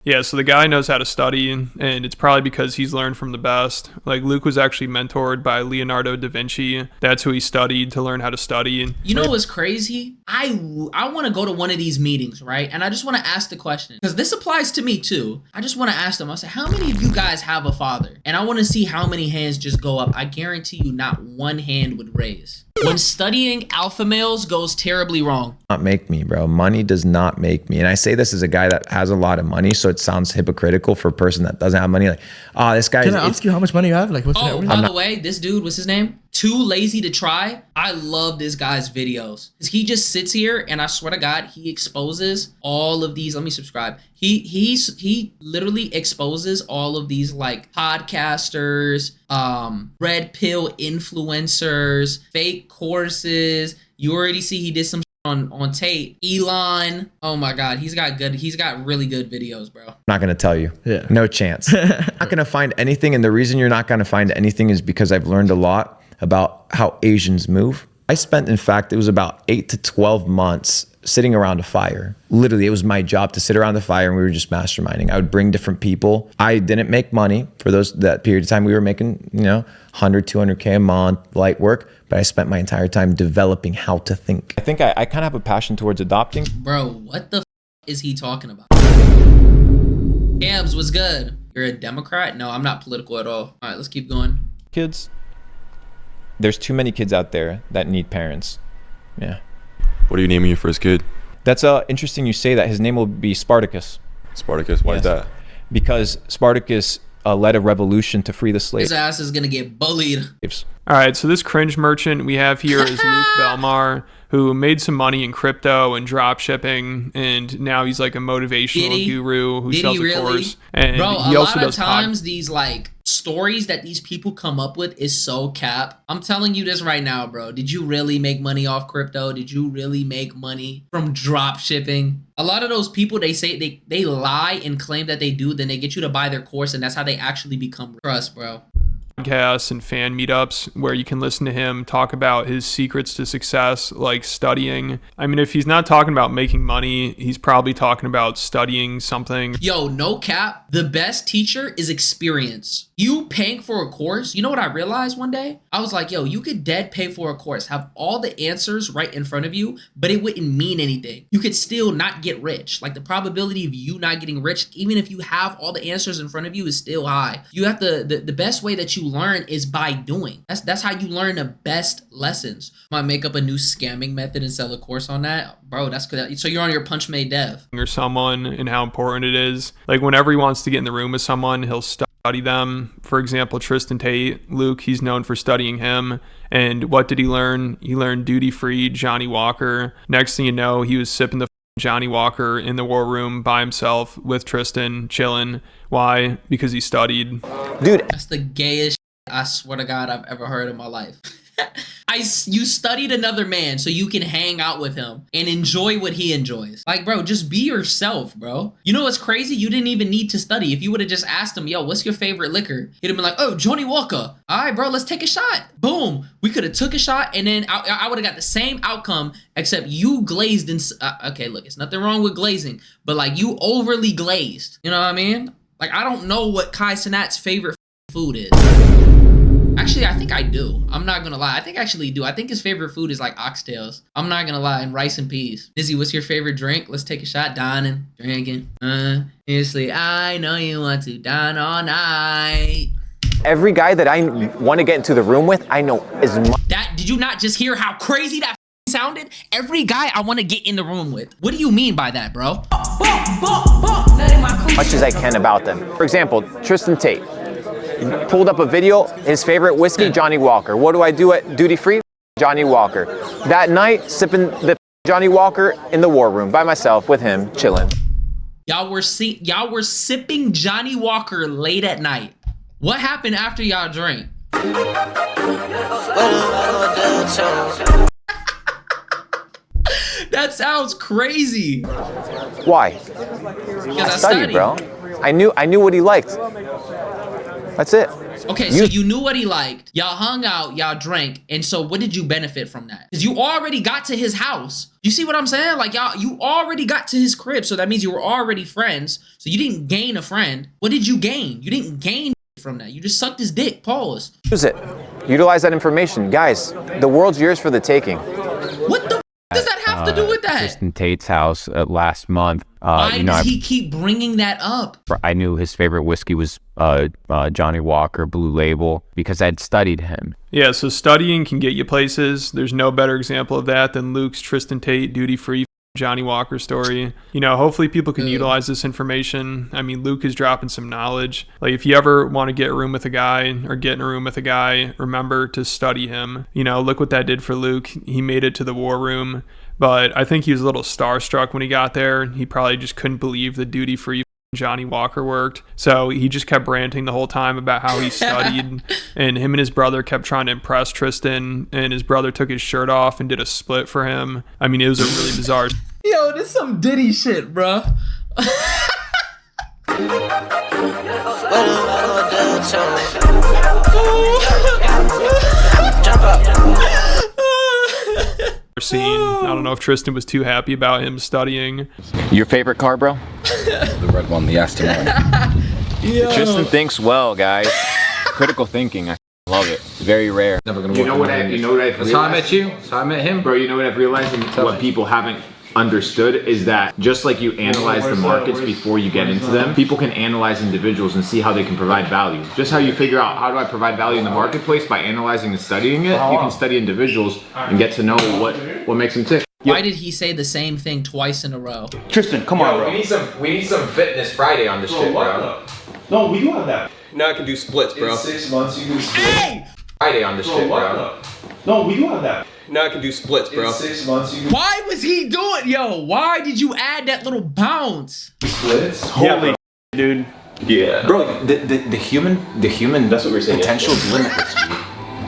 Yeah, so the guy knows how to study, and it's probably because he's learned from the best. Like, Luke was actually mentored by Leonardo da Vinci. That's who he studied to learn how to study. You know what's crazy? I want to go to one of these meetings, right? And I just want to ask the question, because this applies to me too. I just want to ask them, I say, how many of you guys have a father? And I want to see how many hands just go up. I guarantee you not one hand would raise. When studying alpha males goes terribly wrong. Not make me, bro. Money does not make me. And I say this as a guy that has a lot of money, so it sounds hypocritical for a person that doesn't have money. Like, oh, this guy. Can I ask you how much money you have? Like, what's oh, by the way, this dude, what's his name? Too Lazy to Try. I love this guy's videos. He just sits here and I swear to God, he exposes all of these. Let me subscribe. He literally exposes all of these like podcasters, red pill influencers, fake courses. You already see he did some on Tate. Elon. Oh my God, he's got really good videos, bro. Not gonna tell you. Yeah. No chance. Not gonna find anything, and the reason you're not gonna find anything is because I've learned a lot about how Asians move. I spent, in fact, it was about 8 to 12 months sitting around a fire. Literally, it was my job to sit around the fire and we were just masterminding. I would bring different people. I didn't make money for that period of time. We were making, 100, 200K a month, light work, but I spent my entire time developing how to think. I think I kind of have a passion towards adopting. Bro, what the is he talking about? Cams, what's good? You're a Democrat? No, I'm not political at all. All right, let's keep going. Kids. There's too many kids out there that need parents. Yeah. What are you naming your first kid? That's interesting you say that. His name will be Spartacus. Spartacus, why is that? Because Spartacus led a revolution to free the slaves. His ass is gonna get bullied. All right, so this cringe merchant we have here is Luke Belmar, who made some money in crypto and drop shipping, and now he's like a motivational guru who sells a course. And bro, he a also lot of does times these like stories that these people come up with is so cap. I'm telling you this right now, bro. Did you really make money off crypto? Did you really make money from drop shipping? A lot of those people, they say they lie and claim that they do, then they get you to buy their course, and that's how they actually become trust, bro. Podcasts and fan meetups where you can listen to him talk about his secrets to success, like studying. I mean, if he's not talking about making money, he's probably talking about studying something. Yo, no cap. The best teacher is experience. You paying for a course, you know what I realized one day? I was like, yo, you could dead pay for a course, have all the answers right in front of you, but it wouldn't mean anything. You could still not get rich. Like the probability of you not getting rich, even if you have all the answers in front of you, is still high. You have the best way that you learn is by doing. That's how you learn the best lessons. Might make up a new scamming method and sell a course on that. Bro, that's good. So you're on your Punch Made Dev. Or someone and how important it is. Like whenever he wants to get in the room with someone, he'll study them. For example, Tristan Tate, Luke, he's known for studying him. And what did he learn? He learned Duty Free, Johnny Walker. Next thing you know, he was sipping the Johnny Walker in the war room by himself with Tristan, chilling. Why? Because he studied. Dude, that's the gayest shit, I swear to God, I've ever heard in my life. You studied another man so you can hang out with him and enjoy what he enjoys. Like, bro, just be yourself, bro. You know what's crazy? You didn't even need to study. If you would have just asked him, yo, what's your favorite liquor? He'd have been like, oh, Johnny Walker. All right, bro, let's take a shot. Boom. We could have took a shot and then I would have got the same outcome, except you glazed in. Okay, look, it's nothing wrong with glazing, but like you overly glazed. You know what I mean? Like, I don't know what Kai Cenat's favorite food is. Actually, I think I do. I'm not gonna lie. I think I actually do. I think his favorite food is like oxtails. I'm not gonna lie. And rice and peas. Nizzy, what's your favorite drink? Let's take a shot. Dining, drinking. Seriously, I know you want to dine all night. every guy that I want to get into the room with, I know as much. Did you not just hear how crazy that sounded? Every guy I want to get in the room with. What do you mean by that, bro? Much as I can about them. For example, Tristan Tate. Pulled up a video, his favorite whiskey, Johnny Walker. What do I do at Duty Free? Johnny Walker. That night, sipping the Johnny Walker in the war room by myself with him, chilling. Y'all were sipping Johnny Walker late at night. What happened after y'all drank? That sounds crazy. Why? Because I studied, bro. I knew what he liked. That's it. Okay, so you knew what he liked. Y'all hung out, y'all drank, and so what did you benefit from that? Because you already got to his house. You see what I'm saying? Like, you already got to his crib, so that means you were already friends. So you didn't gain a friend. What did you gain? You didn't gain from that. You just sucked his dick. Pause. Use it. Utilize that information. Guys, the world's yours for the taking. What the does that have to do with that? Tristan Tate's house last month. Why does he keep bringing that up? I knew his favorite whiskey was Johnny Walker Blue Label because I'd studied him. Yeah, so studying can get you places. There's no better example of that than Luke's Tristan Tate duty-free Johnny Walker story. You know, hopefully people can utilize this information. I mean, Luke is dropping some knowledge. Like, if you ever want to get a room with a guy or get in a room with a guy, remember to study him. You know, look what that did for Luke. He made it to the war room, but I think he was a little starstruck when he got there. He probably just couldn't believe the duty-free Johnny Walker worked. So he just kept ranting the whole time about how he studied, and him and his brother kept trying to impress Tristan, and his brother took his shirt off and did a split for him. I mean, it was a really bizarre. Yo, this some Diddy shit, bro. Scene. I don't know if Tristan was too happy about him studying. Your favorite car, bro? The red one, the Aston Martin. Tristan thinks well, guys. Critical thinking. I love it. Very rare. Never gonna You know what I've That's how I realized? met you. That's how I met him. Bro, you know what I've realized and what people haven't understood is that just like you analyze the markets before you get into them, people can analyze individuals and see how they can provide value. Just how you figure out how do I provide value in the marketplace by analyzing and studying it, you can study individuals and get to know what makes them tick. Why did he say the same thing twice in a row? Tristan, come on, bro. We need some fitness Friday on this shit, bro. No, we do have that. Now I can do splits, bro. In 6 months, you can split. Hey! Friday on this shit, bro. No, we do have that. Now I can do splits, bro. In 6 months, you can Why was he doing? Yo, why did you add that little bounce? split. Holy dude. Yeah. Bro, the human That's what we were saying potential is limitless, G.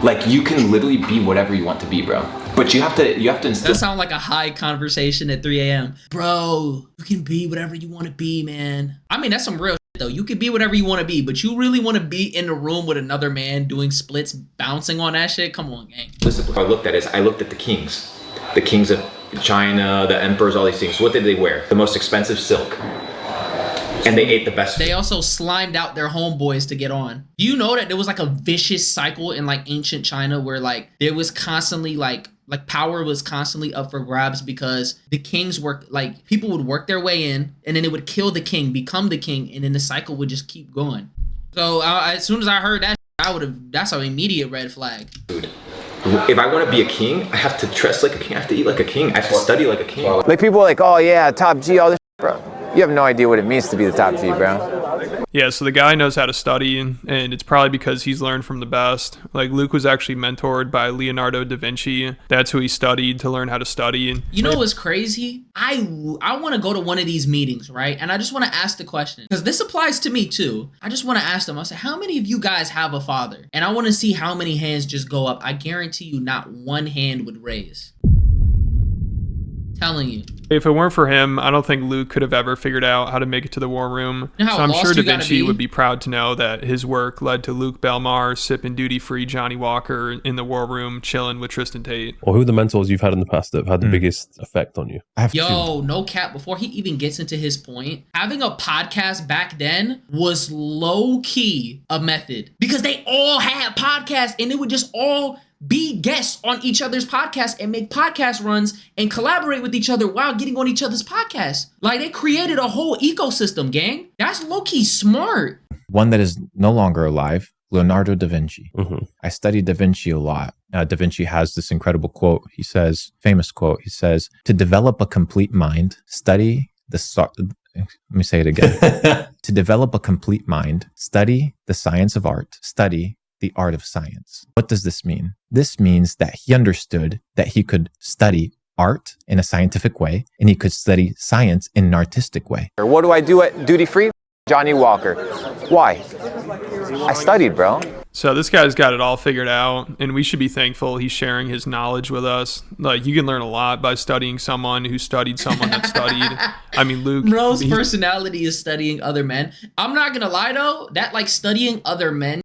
Like, you can literally be whatever you want to be, bro. But you have to instill. That sounds like a high conversation at 3 a.m. Bro, you can be whatever you want to be, man. I mean, that's some real shit, though. You can be whatever you want to be, but you really want to be in the room with another man doing splits, bouncing on that shit? Come on, gang. Listen, what I looked at the kings. The kings of China, the emperors, all these things. What did they wear? The most expensive silk. And they ate the best. They also slimed out their homeboys to get on. Do you know that there was like a vicious cycle in like ancient China where like there was constantly like power was constantly up for grabs because the kings like people would work their way in and then it would kill the king, become the king, and then the cycle would just keep going. So as soon as I heard that, that's an immediate red flag. Dude, if I want to be a king, I have to dress like a king. I have to eat like a king. I have to study like a king. Like, people are like, oh yeah, top G, all this shit, bro. You have no idea what it means to be the top G, bro. Yeah, so the guy knows how to study, and it's probably because he's learned from the best. Like, Luke was actually mentored by Leonardo da Vinci. That's who he studied to learn how to study. You know what's crazy? I want to go to one of these meetings, right? And I just want to ask the question, because this applies to me too. I just want to ask them, I say, how many of you guys have a father? And I want to see how many hands just go up. I guarantee you not one hand would raise. Telling you. If it weren't for him, I don't think Luke could have ever figured out how to make it to the war room. You know how so I'm lost sure Da you gotta Vinci be? would be proud to know that his work led to Luke Belmar sipping duty-free Johnny Walker in the war room, chilling with Tristan Tate. Or who are the mentors you've had in the past that have had the biggest effect on you? I have Yo, no cap, before he even gets into his point, having a podcast back then was low-key a method. Because they all had podcasts and it would just all be guests on each other's podcasts and make podcast runs and collaborate with each other while getting on each other's podcasts. Like, they created a whole ecosystem, gang. That's low-key smart. One that is no longer alive, Leonardo da Vinci. Mm-hmm. I studied da Vinci a lot. Da Vinci has this incredible quote. He says, famous quote, he says, to develop a complete mind, study let me say it again. To develop a complete mind, study the science of art, study the art of science. What does this mean? This means that he understood that he could study art in a scientific way and he could study science in an artistic way. What do I do at duty free? Johnny Walker. Why? I studied, bro. So this guy's got it all figured out, and we should be thankful he's sharing his knowledge with us. Like, you can learn a lot by studying someone who studied someone that studied. I mean, Luke. Bro's personality is studying other men. I'm not gonna lie though, that like studying other men,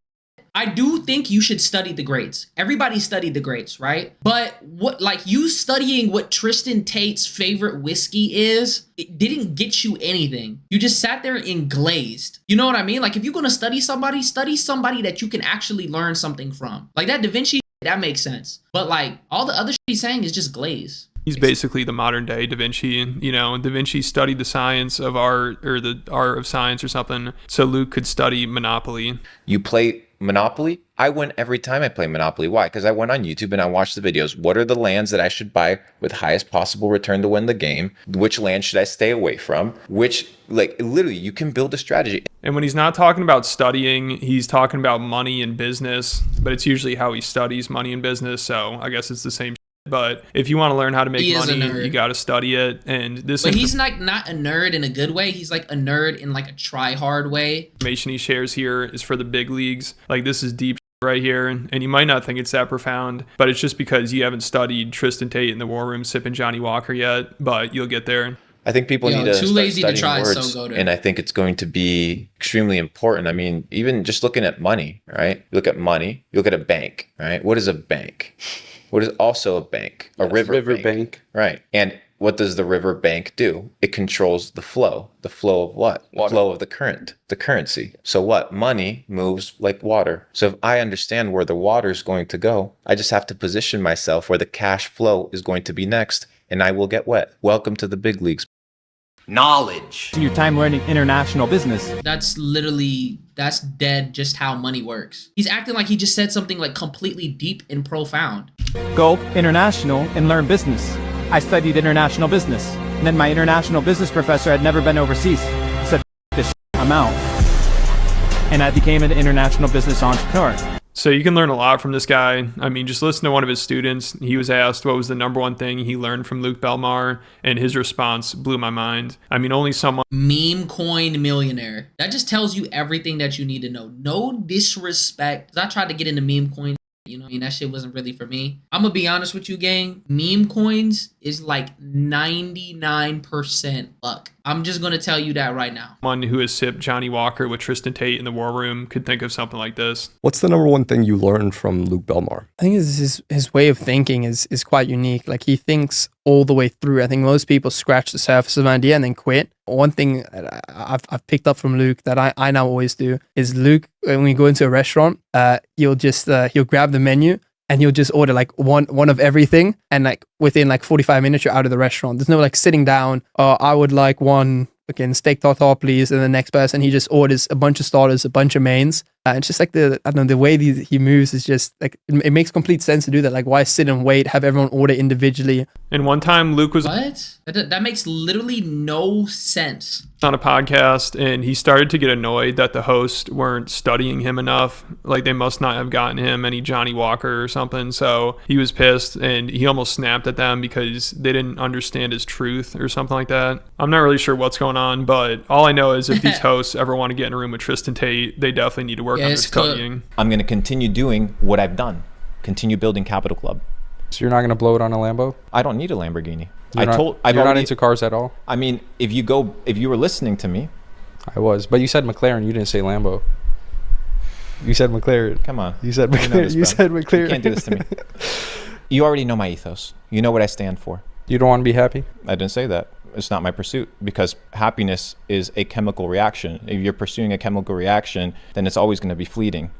I do think you should study the greats. Everybody studied the greats, right? But what, like, you studying what Tristan Tate's favorite whiskey is, it didn't get you anything. You just sat there and glazed. You know what I mean? Like, if you're gonna study somebody that you can actually learn something from. Like that Da Vinci, that makes sense. But like all the other shit he's saying is just glaze. He's basically the modern day Da Vinci. You know, Da Vinci studied the science of art, or the art of science or something, so Luke could study Monopoly. You play Monopoly? I win every time I play Monopoly. Why? Because I went on YouTube and I watched the videos. What are the lands that I should buy with highest possible return to win the game? Which land should I stay away from? Which, like, literally, you can build a strategy. And when he's not talking about studying, he's talking about money and business, but it's usually how he studies money and business, so I guess it's the same. But if you want to learn how to make money, you got to study it. And this, but he's like not a nerd in a good way. He's like a nerd in like a try hard way. Information he shares here is for the big leagues. Like, this is deep right here, and you might not think it's that profound, but it's just because you haven't studied Tristan Tate in the War Room sipping Johnny Walker yet. But you'll get there. I think people need to too start lazy to studying try, words, so go to And I think it's going to be extremely important. I mean, even just looking at money, right? You look at money, you look at a bank, right? What is a bank? What is also a bank? A river bank. Right. And what does the river bank do? It controls the flow. The flow of what? The flow of the current, the currency. So what? Money moves like water. So if I understand where the water is going to go, I just have to position myself where the cash flow is going to be next, and I will get wet. Welcome to the big leagues. Knowledge. Your time learning international business. That's dead just how money works. He's acting like he just said something like completely deep and profound. Go international and learn business. I studied international business. And then my international business professor had never been overseas. Said, this I'm out. And I became an international business entrepreneur. So you can learn a lot from this guy. I mean, just listen to one of his students. He was asked what was the number one thing he learned from Luke Belmar, and his response blew my mind. I mean, only someone... Meme coin millionaire. That just tells you everything that you need to know. No disrespect. I tried to get into meme coin. You know, I mean, that shit wasn't really for me. I'm gonna be honest with you, gang. Meme coins is like 99% luck. I'm just gonna tell you that right now. One who has sipped Johnny Walker with Tristan Tate in the War Room could think of something like this. What's the number one thing you learned from Luke Belmar? I think his way of thinking is quite unique. Like, he thinks all the way through. I think most people scratch the surface of an idea and then quit. One thing I've picked up from Luke that I now always do is Luke, when we go into a restaurant, he'll grab the menu and he'll just order like one of everything, and like within like 45 minutes you're out of the restaurant. There's no like sitting down, I would like one again steak tartare please, and the next person, he just orders a bunch of starters, a bunch of mains. It's just like the way he moves is just like, it makes complete sense to do that. Like, why sit and wait, have everyone order individually? And one time Luke was... What? That makes literally no sense. On a podcast, and he started to get annoyed that the hosts weren't studying him enough. Like, they must not have gotten him any Johnny Walker or something. So he was pissed, and he almost snapped at them because they didn't understand his truth or something like that. I'm not really sure what's going on, but all I know is if these hosts ever want to get in a room with Tristan Tate, they definitely need to work on their studying. I'm going to continue doing what I've done. Continue building Capital Club. So you're not going to blow it on a Lambo? I don't need a Lamborghini. You're not into cars at all? I mean, if you were listening to me. I was, but you said McLaren, you didn't say Lambo. You said McLaren. Come on. You said McLaren. You said McLaren. You can't do this to me. You already know my ethos. You know what I stand for. You don't want to be happy? I didn't say that. It's not my pursuit, because happiness is a chemical reaction. If you're pursuing a chemical reaction, then it's always going to be fleeting.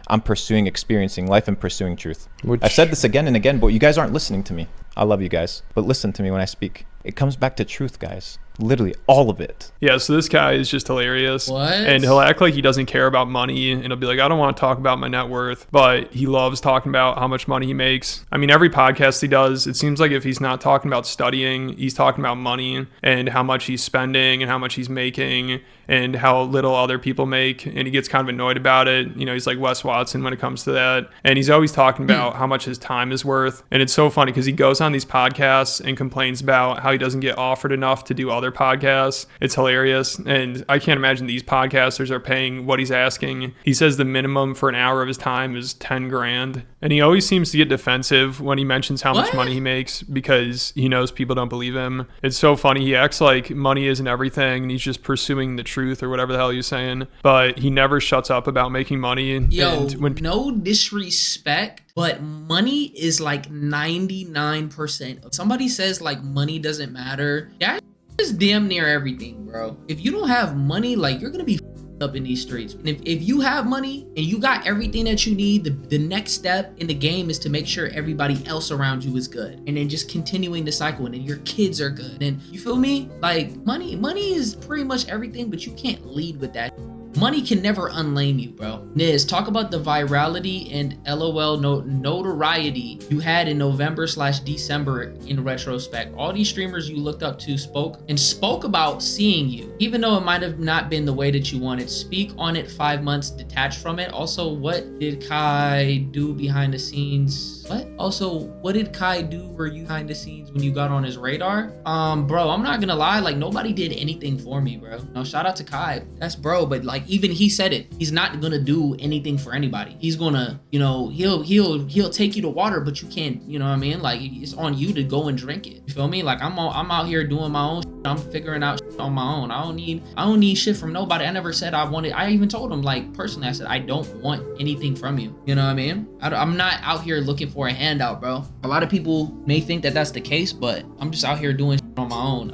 I'm pursuing experiencing life and pursuing truth. I've said this again and again, but you guys aren't listening to me. I love you guys, but listen to me when I speak. It comes back to truth, guys. Literally all of it. Yeah, so this guy is just hilarious. What? And he'll act like he doesn't care about money, and he'll be like, I don't want to talk about my net worth, but he loves talking about how much money he makes. I mean, every podcast he does, it seems like if he's not talking about studying, he's talking about money and how much he's spending and how much he's making and how little other people make, and he gets kind of annoyed about it. You know, he's like Wes Watson when it comes to that, and he's always talking about how much his time is worth. And it's so funny because he goes on these podcasts and complains about how how he doesn't get offered enough to do other podcasts. It's hilarious. And I can't imagine these podcasters are paying what he's asking. He says the minimum for an hour of his time is 10 grand. And he always seems to get defensive when he mentions how much money he makes because he knows people don't believe him. It's so funny. He acts like money isn't everything and he's just pursuing the truth or whatever the hell he's saying. But he never shuts up about making money. Yo, and when no disrespect, but money is like 99%. If somebody says like money doesn't matter, that is damn near everything, bro. If you don't have money, like you're gonna be up in these streets. And if you have money and you got everything that you need, the next step in the game is to make sure everybody else around you is good, and then just continuing the cycle, and then your kids are good, and you feel me? Like money is pretty much everything, but you can't lead with that. Money can never unlame you, bro. Niz, talk about the virality and LOL notoriety you had in November/December in retrospect. All these streamers you looked up to spoke about seeing you, even though it might have not been the way that you wanted. Speak on it 5 months detached from it. Also, what did Kai do behind the scenes? What did Kai do for you behind the scenes when you got on his radar? Bro, I'm not gonna lie, like nobody did anything for me, bro. No, shout out to Kai. That's bro, but like even he said it. He's not gonna do anything for anybody. He's gonna, you know, he'll take you to water, but you can't, you know what I mean? Like it's on you to go and drink it. You feel me? Like I'm out here doing my own shit. I'm figuring out shit on my own. I don't need shit from nobody. I never said I wanted. I even told him, like, personally, I said I don't want anything from you. You know what I mean? I'm not out here looking for a handout, bro. A lot of people may think that that's the case, but I'm just out here doing shit on my own.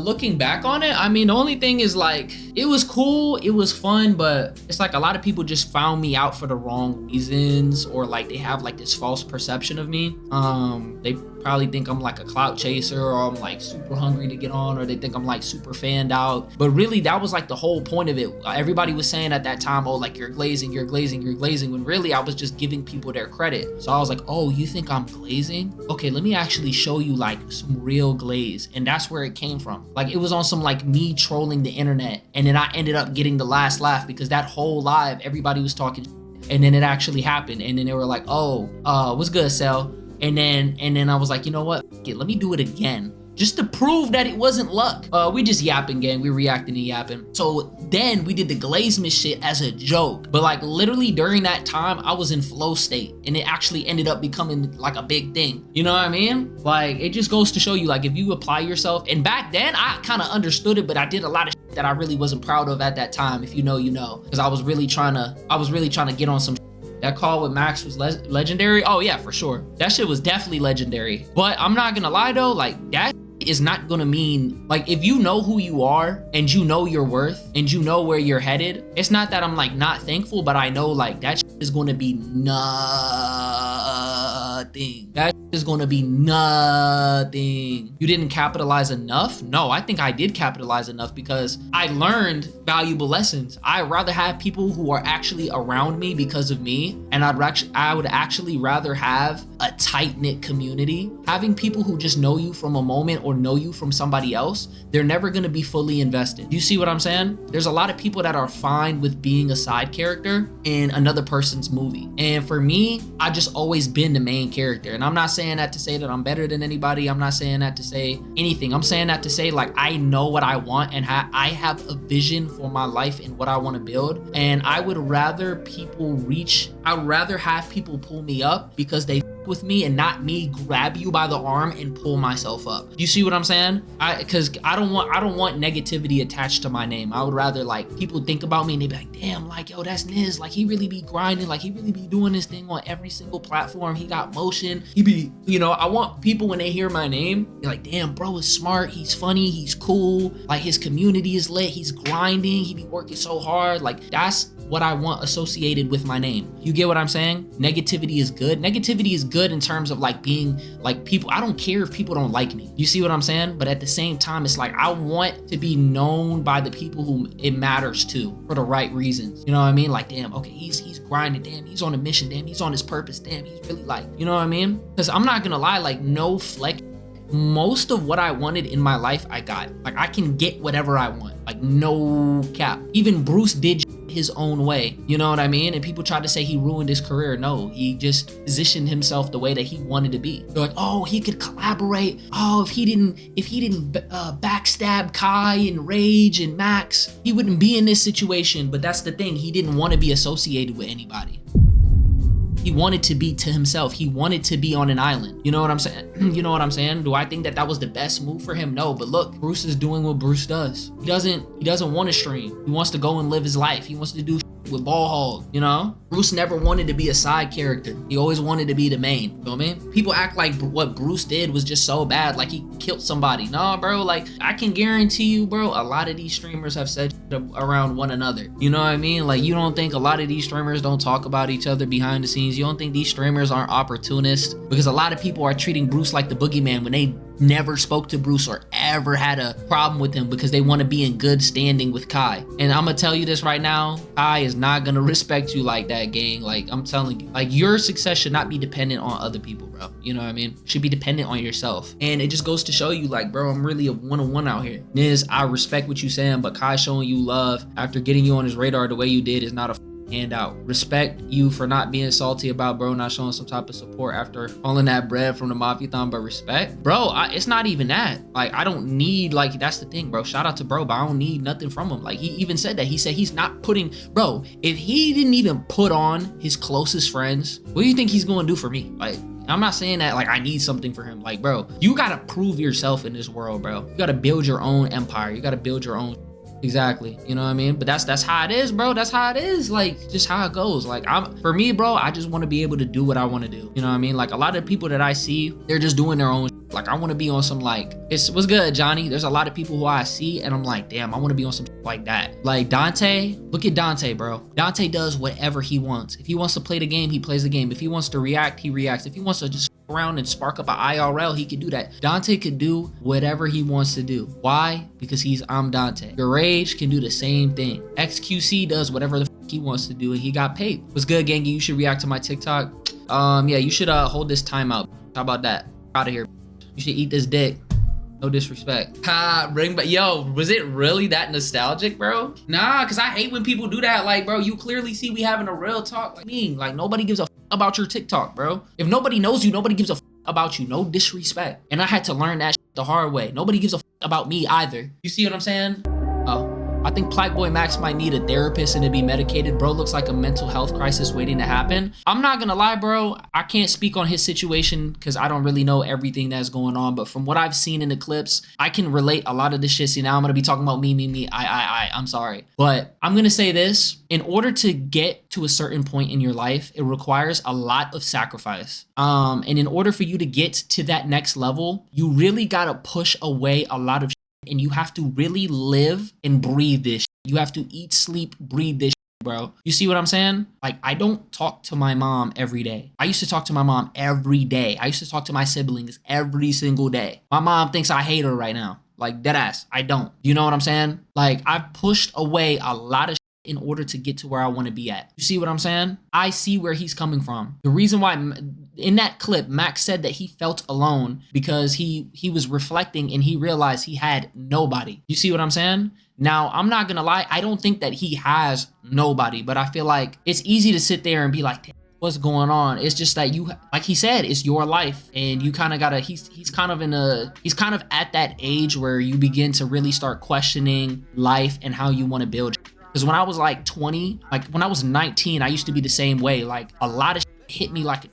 Looking back on it, I mean, the only thing is like it was cool, it was fun, but it's like a lot of people just found me out for the wrong reasons, or like they have like this false perception of me. They probably think I'm like a clout chaser, or I'm like super hungry to get on, or they think I'm like super fanned out. But really, that was like the whole point of it. Everybody was saying at that time, oh, like you're glazing, when really I was just giving people their credit. So I was like, oh, you think I'm glazing? Okay, let me actually show you like some real glaze. And that's where it came from. Like it was on some like me trolling the internet, and then I ended up getting the last laugh because that whole live everybody was talking, and then it actually happened, and then they were like, oh, what's good, Sel? And then I was like, you know what? F- it, let me do it again, just to prove that it wasn't luck. We just yapping, gang. We reacting to yapping. So then we did the Glazement shit as a joke. But like literally during that time, I was in flow state, and it actually ended up becoming like a big thing. You know what I mean? Like it just goes to show you, like if you apply yourself. And back then I kind of understood it, but I did a lot of shit that I really wasn't proud of at that time. If you know, you know, because I was really trying to get on some. That call with Max was legendary. Oh yeah, for sure. That shit was definitely legendary. But I'm not gonna lie though, like that is not gonna mean, like if you know who you are and you know your worth and you know where you're headed, it's not that I'm like not thankful, but I know like that shit is gonna be nothing. That is gonna be nothing. You didn't capitalize enough? No, I think I did capitalize enough because I learned valuable lessons. I'd rather have people who are actually around me because of me, and I would actually rather have a tight-knit community. Having people who just know you from a moment or know you from somebody else, they're never gonna be fully invested. You see what I'm saying? There's a lot of people that are fine with being a side character in another person's movie. And for me, I just always been the main character. And I'm not saying that to say that I'm better than anybody. I'm not saying that to say anything. I'm saying that to say like I know what I want, and I have a vision for my life and what I want to build. And I would rather have people pull me up because they with me, and not me grab you by the arm and pull myself up. You see what I'm saying? Because I don't want negativity attached to my name. I would rather like people think about me and they be like, damn, like yo, that's Niz. Like he really be grinding. Like he really be doing this thing on every single platform. He got motion. He be, you know, I want people when they hear my name, be like, damn, bro is smart. He's funny. He's cool. Like his community is lit. He's grinding. He be working so hard. Like that's what I want associated with my name. You get what I'm saying? Negativity is good. Negativity is good in terms of like being like people. I don't care if people don't like me. You see what I'm saying? But at the same time, it's like I want to be known by the people who it matters to for the right reasons. You know what I mean? Like, damn, okay, he's grinding. Damn, he's on a mission. Damn, he's on his purpose. Damn, he's really like, you know what I mean? Because I'm not gonna lie, like no flex. Most of what I wanted in my life, I got. Like I can get whatever I want. Like no cap. Even Bruce did his own way. You know what I mean? And people try to say he ruined his career. No, he just positioned himself the way that he wanted to be. They're like, oh, he could collaborate. Oh, if he didn't backstab Kai and Rage and Max, he wouldn't be in this situation. But that's the thing. He didn't want to be associated with anybody. He wanted to be to himself. He wanted to be on an island. You know what I'm saying? You know what I'm saying? Do I think that was the best move for him? No, but look, Bruce is doing what Bruce does. He doesn't want to stream. He wants to go and live his life. He wants to do with Ball Hog, you know? Bruce never wanted to be a side character. He always wanted to be the main. You know what I mean? People act like what Bruce did was just so bad, like he killed somebody. Nah, bro, like I can guarantee you, bro, a lot of these streamers have said around one another. You know what I mean? Like, you don't think a lot of these streamers don't talk about each other behind the scenes? You don't think these streamers aren't opportunists? Because a lot of people are treating Bruce like the boogeyman when they never spoke to Bruce or ever had a problem with him because they want to be in good standing with Kai. And I'm gonna tell you this right now, Kai is not gonna respect you like that, gang. Like, I'm telling you, like, your success should not be dependent on other people, bro. You know what I mean? It should be dependent on yourself. And it just goes to show you, like, bro, I'm really a one-on-one out here. Niz, I respect what you saying, but Kai showing you love after getting you on his radar the way you did is not a handout. Respect you for not being salty about bro not showing some type of support after pulling that bread from the Mafia-thon, but respect, bro. It's not even that. Like, I don't need, like, that's the thing, bro. Shout out to bro, but I don't need nothing from him. Like, he even said that. He said he's not putting, bro, if he didn't even put on his closest friends, what do you think he's going to do for me? Like, I'm not saying that like I need something for him. Like, bro, you gotta prove yourself in this world, bro. You gotta build your own empire. You gotta build your own. Exactly, you know what I mean? But that's how it is, bro. That's how it is. Like, just how it goes. Like, for me, bro, I just want to be able to do what I want to do. You know what I mean? Like, a lot of people that I see, they're just doing their own. Like, I want to be on some, like, what's good, Johnny? There's a lot of people who I see and I'm like, damn, I want to be on some like that. Like Dante, look at Dante, bro. Dante does whatever he wants. If he wants to play the game, he plays the game. If he wants to react, he reacts. If he wants to just around and spark up an IRL, he could do that. Dante could do whatever he wants to do. Why? Because I'm Dante. Your Rage can do the same thing. XQC does whatever the he wants to do and he got paid. What's good, gangy? You should react to my TikTok. Yeah, you should hold this timeout. How about that? Out of here. You should eat this dick. No disrespect. Bring back. Yo, was it really that nostalgic, bro? Nah, cause I hate when people do that. Like, bro, you clearly see we having a real talk. Like nobody gives a about your TikTok, bro. If nobody knows you, nobody gives a about you. No disrespect. And I had to learn that the hard way. Nobody gives a about me either. You see what I'm saying? Oh. I think Plaque Boy Max might need a therapist and to be medicated. Bro looks like a mental health crisis waiting to happen. I'm not gonna lie, bro. I can't speak on his situation because I don't really know everything that's going on. But from what I've seen in the clips, I can relate a lot of this shit. See, now I'm gonna be talking about me. I'm sorry. But I'm gonna say this. In order to get to a certain point in your life, it requires a lot of sacrifice. And in order for you to get to that next level, you really gotta push away a lot of and you have to really live and breathe this. You have to eat, sleep, breathe this, bro. You see what I'm saying? Like, I don't talk to my mom every day. I used to talk to my mom every day. I used to talk to my siblings every single day. My mom thinks I hate her right now. Like, deadass. I don't. You know what I'm saying? Like, I've pushed away a lot of in order to get to where I want to be at. You see what I'm saying? I see where he's coming from. The reason why in that clip, Max said that he felt alone because he was reflecting and he realized he had nobody. You see what I'm saying? Now, I'm not gonna lie, I don't think that he has nobody, but I feel like it's easy to sit there and be like, what's going on? It's just that you, like he said, it's your life and you kind of gotta, he's kind of at that age where you begin to really start questioning life and how you want to build. Because when I was like 20, like when I was 19, I used to be the same way. Like a lot of shit hit me like